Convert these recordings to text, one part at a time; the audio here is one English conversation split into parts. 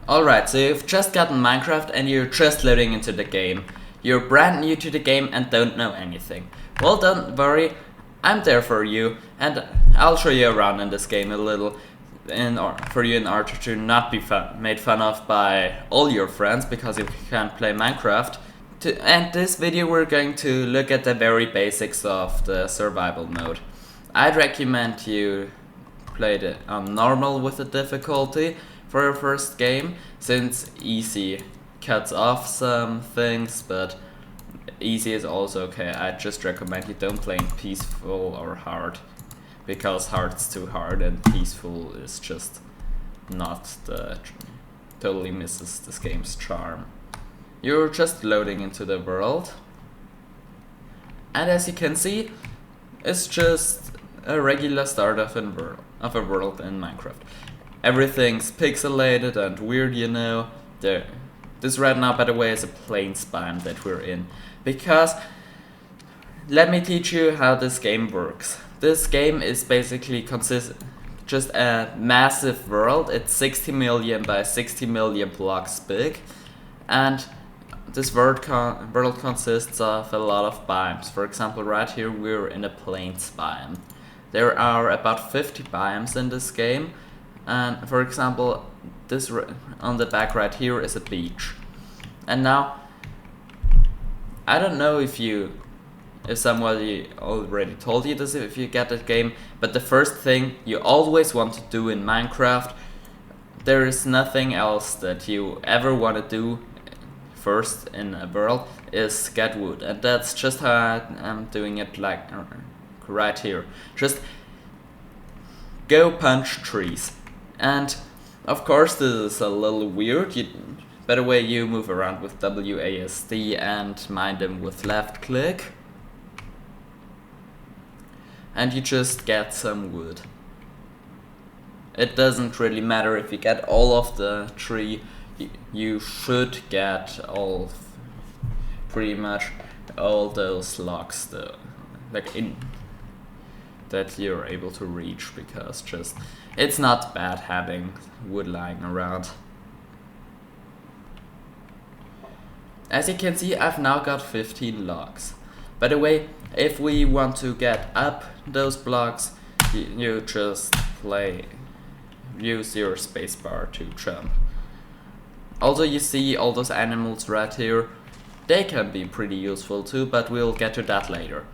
Alright, so you've just gotten Minecraft and you're just loading into the game. You're brand new to the game and don't know anything. Well, don't worry, I'm there for you and I'll show you around in this game a little for you in order to not be made fun of by all your friends because you can't play Minecraft. To end this video we're going to look at the very basics of the survival mode. I'd recommend you play it on normal with the difficulty for your first game, since easy cuts off some things, but easy is also okay. I just recommend you don't play in peaceful or hard, because hard's too hard and peaceful is just not totally misses this game's charm. You're just loading into the world, and as you can see, it's just a regular start of a world in Minecraft. Everything's pixelated and weird, you know. This right now, by the way, is a plains biome that we're in. Because, let me teach you how this game works. This game is basically just a massive world. It's 60 million by 60 million blocks big. And this world consists of a lot of biomes. For example, right here we're in a plains biome. There are about 50 biomes in this game. And for example, this on the back right here is a beach. And now, I don't know if somebody already told you this if you get that game, but the first thing you always want to do in Minecraft, there is nothing else that you ever want to do first in a world, is get wood. And that's just how I'm doing it, like right here. Just go punch trees. And of course this is a little weird. By the way, you move around with WASD and mine them with left click. And you just get some wood. It doesn't really matter if you get all of the tree. You should get pretty much all those logs though, that you're able to reach, because it's not bad having wood lying around. As you can see, I've now got 15 logs. By the way, if we want to get up those blocks, you just use your spacebar to jump. Also, you see all those animals right here. They can be pretty useful too, but we'll get to that later.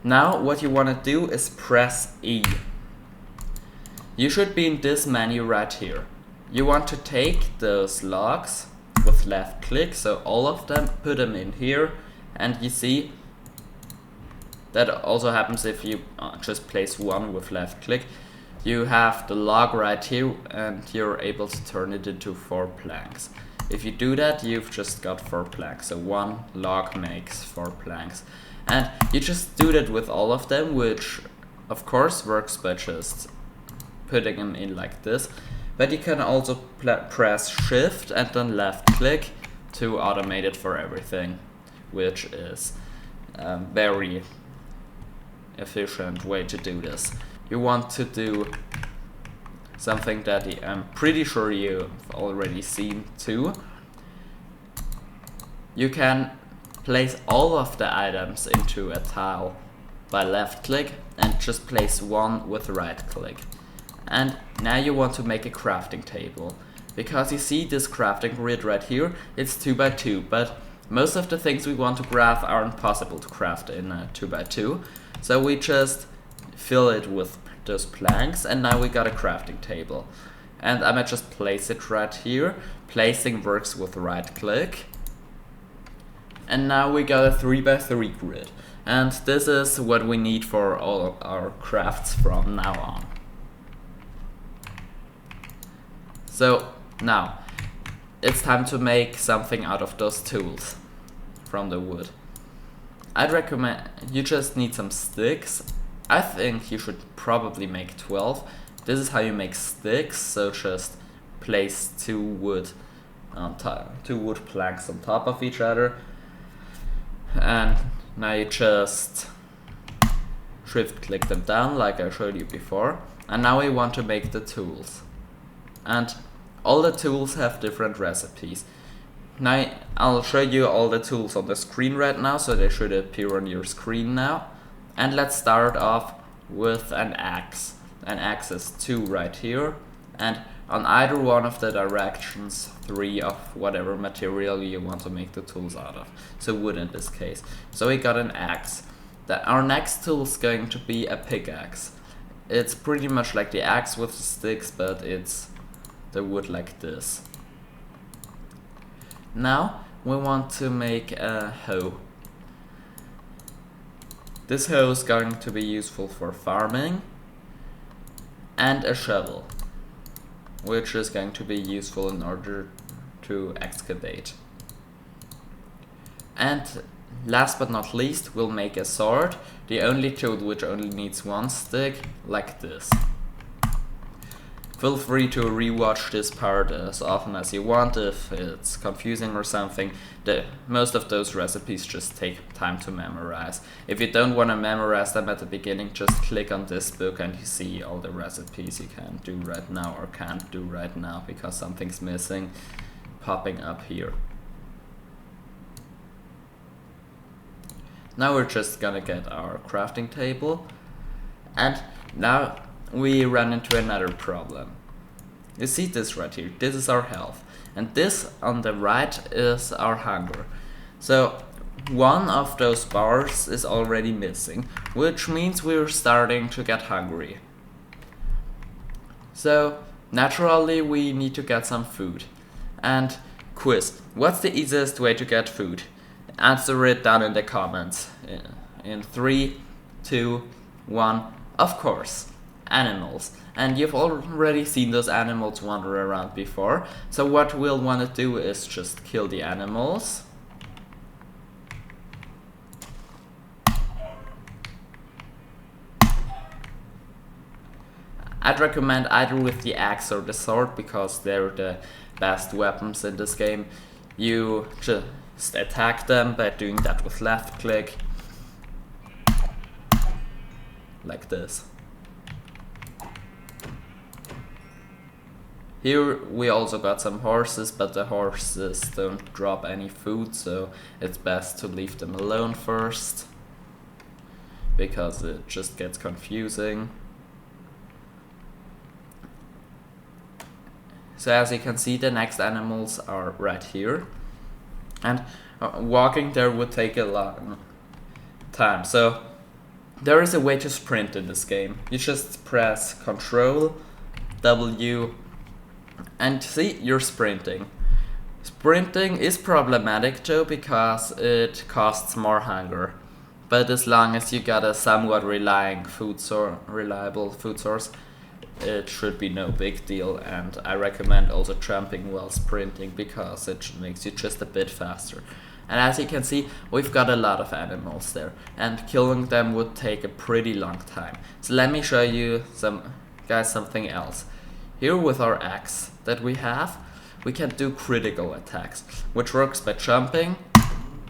Now, what you want to do is press E. You should be in this menu right here. You want to take those logs with left click, so all of them, put them in here, and you see that also happens if you just place one with left click. You have the log right here and you're able to turn it into 4 planks. If you do that, you've just got 4 planks, so 1 log makes 4 planks. And you just do that with all of them, which of course works by just putting them in like this. But you can also press shift and then left click to automate it for everything, which is a very efficient way to do this. You want to do something that I'm pretty sure you've already seen too. You can place all of the items into a tile by left click and just place one with right click. And now you want to make a crafting table, because you see this crafting grid right here, it's 2 by 2, but most of the things we want to craft aren't possible to craft in a 2 by 2. So we just fill it with those planks, and now we got a crafting table. And I might just place it right here. Placing works with right click. And now we got a 3 by 3 grid. And this is what we need for all our crafts from now on. So now, it's time to make something out of those tools from the wood. I'd recommend you just need some sticks. I think you should probably make 12. This is how you make sticks, so just place 2 wood planks on top of each other. And now you just shift click them down like I showed you before. And now we want to make the tools. And All the tools have different recipes. Now I'll show you all the tools on the screen right now, so they should appear on your screen now. And let's start off with an axe. An axe is 2 right here, and on either one of the directions 3 of whatever material you want to make the tools out of. So wood in this case. So we got an axe. Our next tool is going to be a pickaxe. It's pretty much like the axe with the sticks, but it's the wood like this. Now we want to make a hoe. This hoe is going to be useful for farming, and a shovel, which is going to be useful in order to excavate. And last but not least, we'll make a sword, the only tool which only needs 1 stick, like this. Feel free to rewatch this part as often as you want if it's confusing or something. Most of those recipes just take time to memorize. If you don't want to memorize them at the beginning, just click on this book and you see all the recipes you can do right now or can't do right now because something's missing, popping up here. Now we're just gonna get our crafting table, and now we run into another problem. You see this right here, this is our health, and this on the right is our hunger. So one of those bars is already missing, which means we're starting to get hungry. So naturally we need to get some food. And quiz, what's the easiest way to get food? Answer it down in the comments. In 3, 2, 1, of course, animals. And you've already seen those animals wander around before. So what we'll want to do is just kill the animals. I'd recommend either with the axe or the sword because they're the best weapons in this game. You just attack them by doing that with left click. Like this. Here we also got some horses, but the horses don't drop any food, so it's best to leave them alone first, because it just gets confusing. So as you can see, the next animals are right here, and walking there would take a long time. So there is a way to sprint in this game. You just press Ctrl, W, and see, you're sprinting. Sprinting is problematic though because it costs more hunger. But as long as you got a somewhat reliable food source, it should be no big deal. And I recommend also jumping while sprinting because it makes you just a bit faster. And as you can see, we've got a lot of animals there, and killing them would take a pretty long time. So let me show you something else. Here with our axe that we have, we can do critical attacks, which works by jumping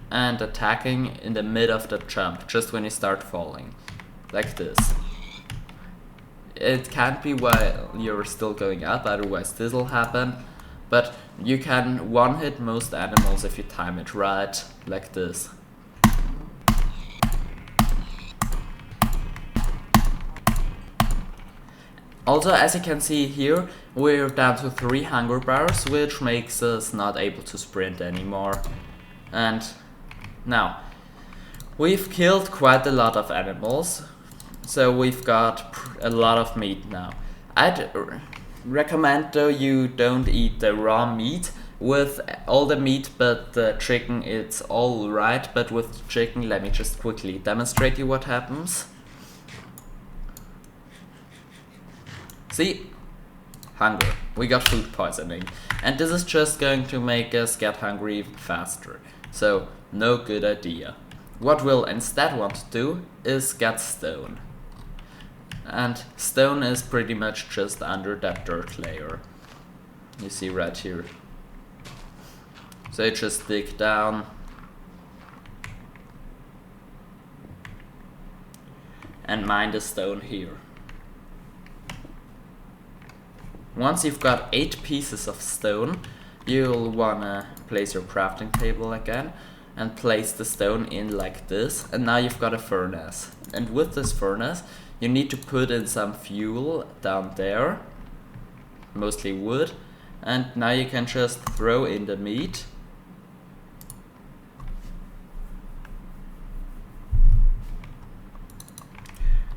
and attacking in the mid of the jump, just when you start falling, like this. It can't be while you're still going up, otherwise this will happen, but you can one-hit most animals if you time it right, like this. Also, as you can see here, we're down to 3 hunger bars, which makes us not able to sprint anymore. And now, we've killed quite a lot of animals, so we've got a lot of meat now. I'd recommend though you don't eat the raw meat. With all the meat but the chicken it's alright, but with chicken, let me just quickly demonstrate you what happens. See? Hunger. We got food poisoning. And this is just going to make us get hungry faster. So, no good idea. What we'll instead want to do is get stone. And stone is pretty much just under that dirt layer. You see right here. So you just dig down. And mine the stone here. once you've got 8 pieces of stone, you'll wanna place your crafting table again and place the stone in like this, and now you've got a furnace. And with this furnace, you need to put in some fuel down there, mostly wood, and now you can just throw in the meat.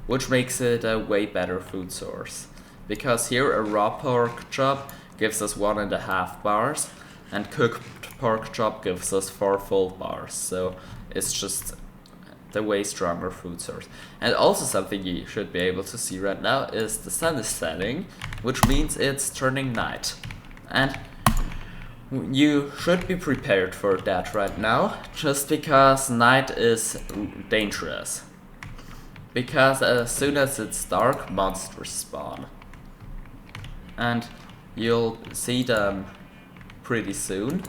Which makes it a way better food source. Because here a raw pork chop gives us 1.5 bars, and cooked pork chop gives us 4 full bars. So it's just the way stronger food source. And also something you should be able to see right now is the sun is setting, which means it's turning night. And you should be prepared for that right now, just because night is dangerous. Because as soon as it's dark, monsters spawn. And you'll see them pretty soon.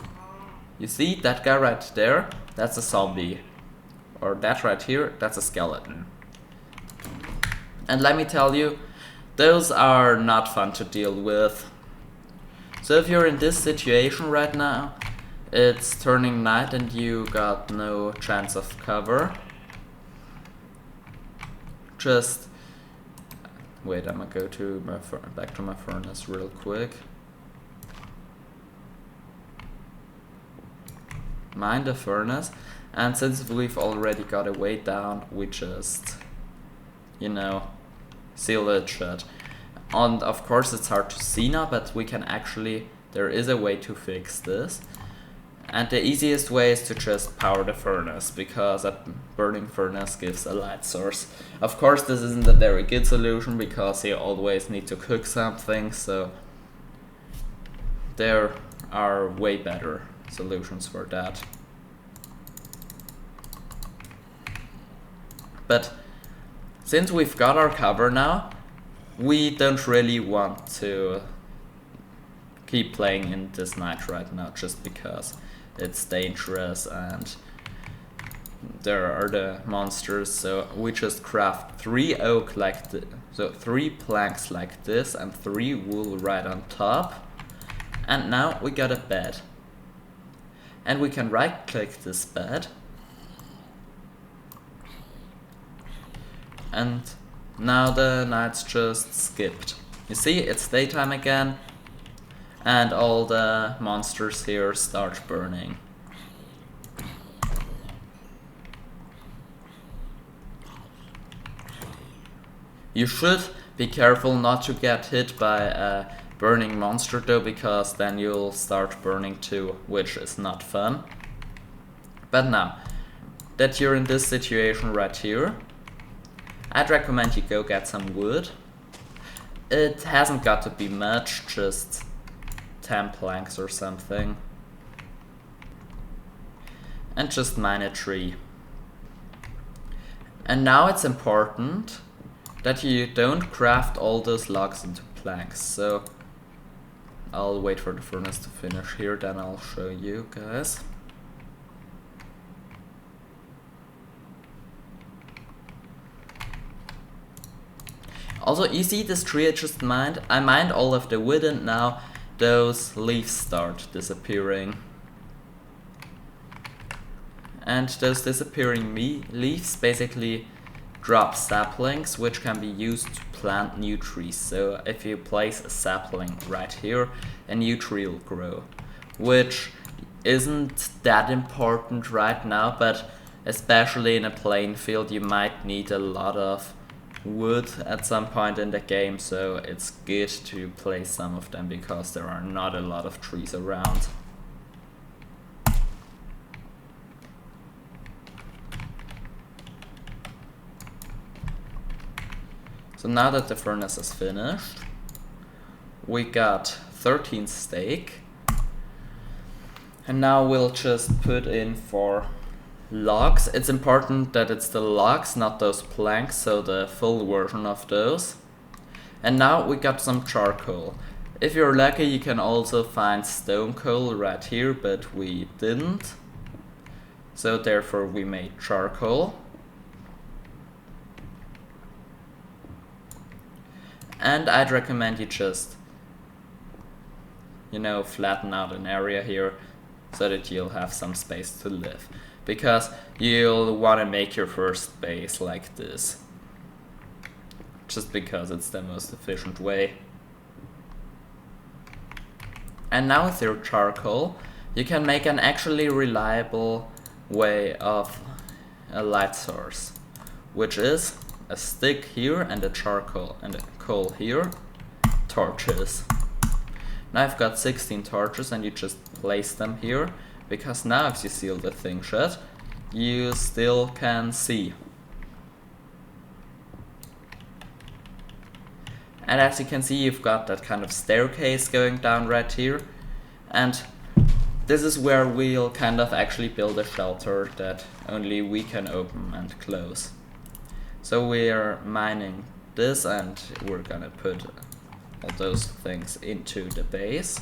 You see that guy right there? That's a zombie. Or that right here, that's a skeleton. And let me tell you, those are not fun to deal with. So if you're in this situation right now, it's turning night and you got no chance of cover. Just wait, I'm gonna go to my back to my furnace real quick. Mine the furnace, and since we've already got a way down, we just, you know, seal it shut. And of course it's hard to see now, but we can actually, there is a way to fix this. And the easiest way is to just power the furnace, because a burning furnace gives a light source. Of course this isn't a very good solution, because you always need to cook something, so there are way better solutions for that. But since we've got our cover now, we don't really want to keep playing in this night right now, just because it's dangerous and there are the monsters. So we just craft 3 oak like this, so 3 planks like this and 3 wool right on top. And now we got a bed. And we can right click this bed. And now the night's just skipped. You see, it's daytime again. And all the monsters here start burning. You should be careful not to get hit by a burning monster though, because then you'll start burning too, which is not fun. But now that you're in this situation right here, I'd recommend you go get some wood. It hasn't got to be much, just 10 planks or something. And just mine a tree. And now it's important that you don't craft all those logs into planks. So I'll wait for the furnace to finish here, then I'll show you guys. Also, you see this tree I just mined? I mined all of the wood and now those leaves start disappearing. And those disappearing leaves basically drop saplings, which can be used to plant new trees. So if you place a sapling right here, a new tree will grow. Which isn't that important right now, but especially in a plain field you might need a lot of wood at some point in the game, so it's good to place some of them because there are not a lot of trees around. So now that the furnace is finished, we got 13 steak, and now we'll just put in 4 logs. It's important that it's the logs, not those planks, so the full version of those. And now we got some charcoal. If you're lucky you can also find stone coal right here, but we didn't. So therefore we made charcoal. And I'd recommend you just you know, flatten out an area here so that you'll have some space to live. Because you'll want to make your first base like this. Just because it's the most efficient way. And now with your charcoal, you can make an actually reliable way of a light source, which is a stick here and a charcoal and a coal here, torches. Now I've got 16 torches and you just place them here, because now if you seal the thing shut, you still can see. And as you can see, you've got that kind of staircase going down right here, and this is where we'll kind of actually build a shelter that only we can open and close. So we're mining this and we're gonna put all those things into the base.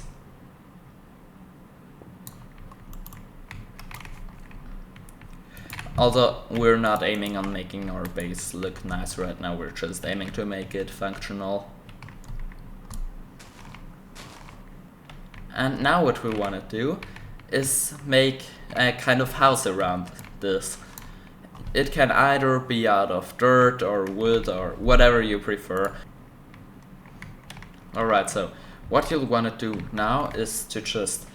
Although we're not aiming on making our base look nice right now, we're just aiming to make it functional. And now what we want to do is make a kind of house around this. It can either be out of dirt or wood or whatever you prefer. Alright, so what you'll want to do now is to just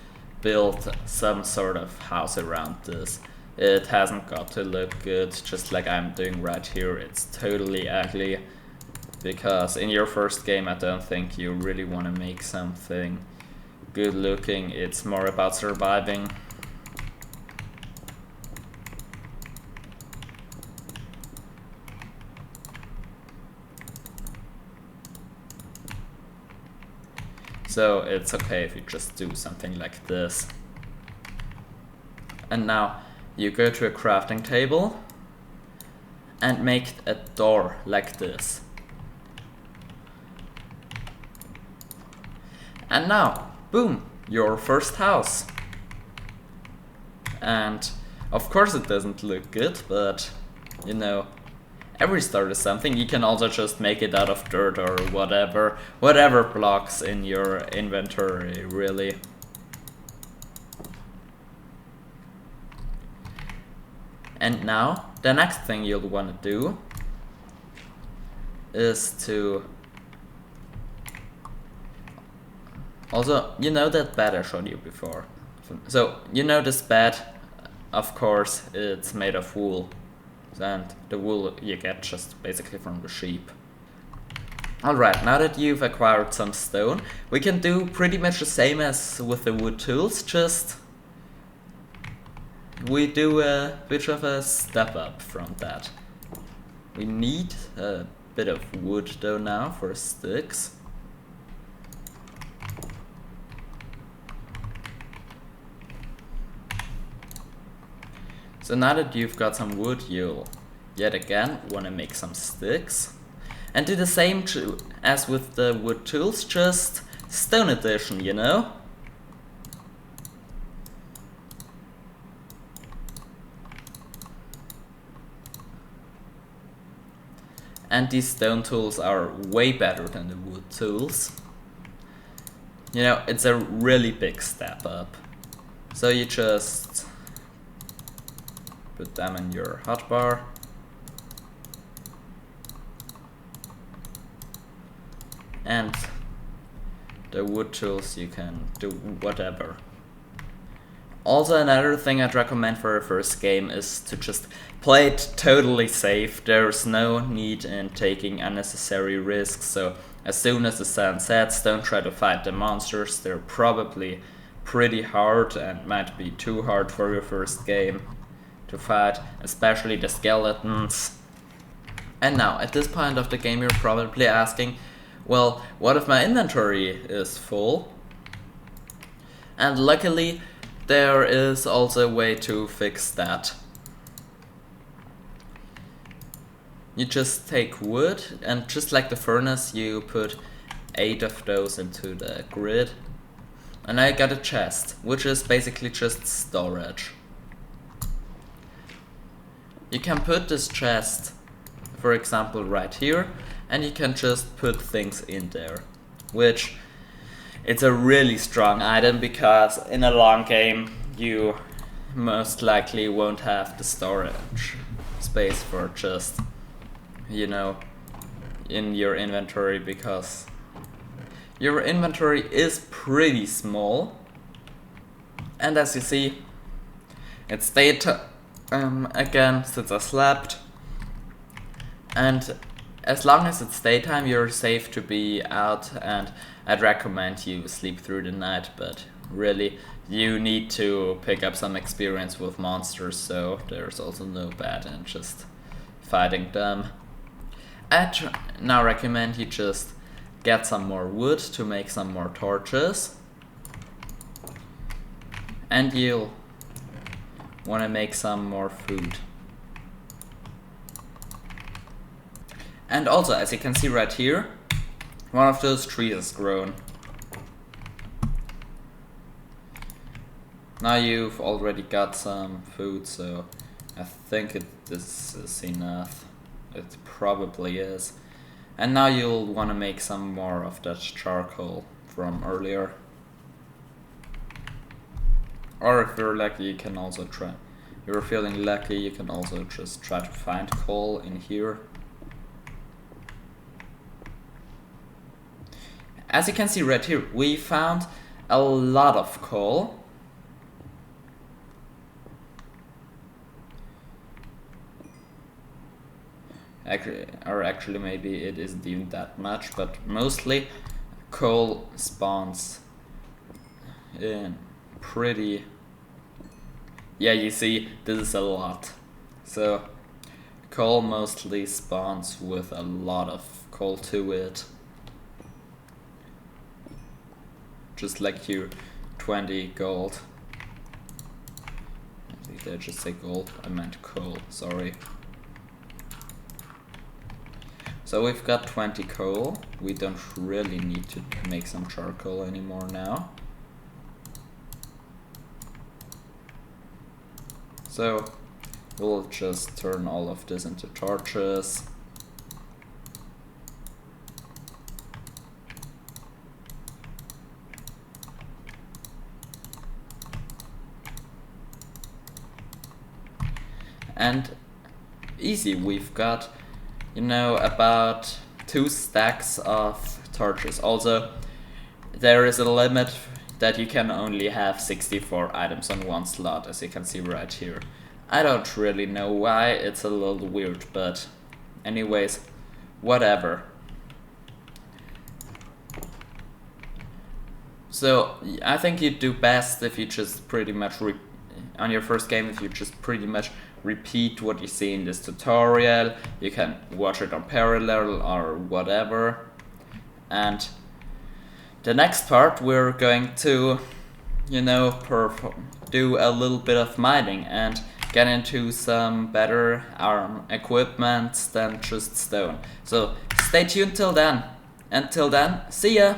build some sort of house around this. It hasn't got to look good, just like I'm doing right here. It's totally ugly, because in your first game I don't think you really want to make something good looking. It's more about surviving. So it's okay if you just do something like this. And now you go to a crafting table and make a door like this. And now, boom, your first house. And of course it doesn't look good, but you know, every start is something. You can also just make it out of dirt or whatever blocks in your inventory, really. And now, the next thing you'll want to do is to... Also, you know that bed I showed you before. So, you know this bed, of course, it's made of wool. And the wool you get just basically from the sheep. Alright, now that you've acquired some stone, we can do pretty much the same as with the wood tools, just we do a bit of a step up from that. We need a bit of wood though now for sticks. So now that you've got some wood, you'll yet again want to make some sticks. And do the same as with the wood tools, just stone edition, you know? And these stone tools are way better than the wood tools. You know, it's a really big step up. So you just put them in your hotbar. And the wood tools, you can do whatever. Also, another thing I'd recommend for a first game is to just play it totally safe. There's no need in taking unnecessary risks, so as soon as the sun sets, don't try to fight the monsters. They're probably pretty hard and might be too hard for your first game to fight, especially the skeletons. And now, at this point of the game, you're probably asking, well, what if my inventory is full? And luckily, there is also a way to fix that. You just take wood, and just like the furnace, you put 8 of those into the grid. And I got a chest, which is basically just storage. You can put this chest, for example, right here, and you can just put things in there, which it's a really strong item because in a long game you most likely won't have the storage space for just, you know, in your inventory, because your inventory is pretty small. And as you see, it stayed again since I slept, and as long as it's daytime you're safe to be out, and I'd recommend you sleep through the night, but really you need to pick up some experience with monsters, so there's also no bad in just fighting them. I'd now recommend you just get some more wood to make some more torches, and you'll want to make some more food. And also, as you can see right here, one of those trees has grown. Now you've already got some food, so I think this is enough. It probably is. And now you'll want to make some more of that charcoal from earlier. Or if you're lucky, you can also try. If you're feeling lucky, you can also just try to find coal in here. As you can see right here, we found a lot of coal. Actually maybe it isn't even that much, but mostly coal spawns in pretty... Yeah, you see, this is a lot. So coal mostly spawns with a lot of coal to it. Just like your 20 gold. Did I just say gold? I meant coal, sorry. So we've got 20 coal. We don't really need to make some charcoal anymore now. So we'll just turn all of this into torches. And easy, we've got, you know, about 2 stacks of torches. Also, there is a limit that you can only have 64 items on one slot, as you can see right here. I don't really know why, it's a little weird, but anyways, whatever. So I think you do best if you just pretty much on your first game, if you just pretty much repeat what you see in this tutorial. You can watch it on parallel or whatever. And the next part we're going to, you know, do a little bit of mining and get into some better equipment than just stone. So stay tuned till then. Until then, see ya!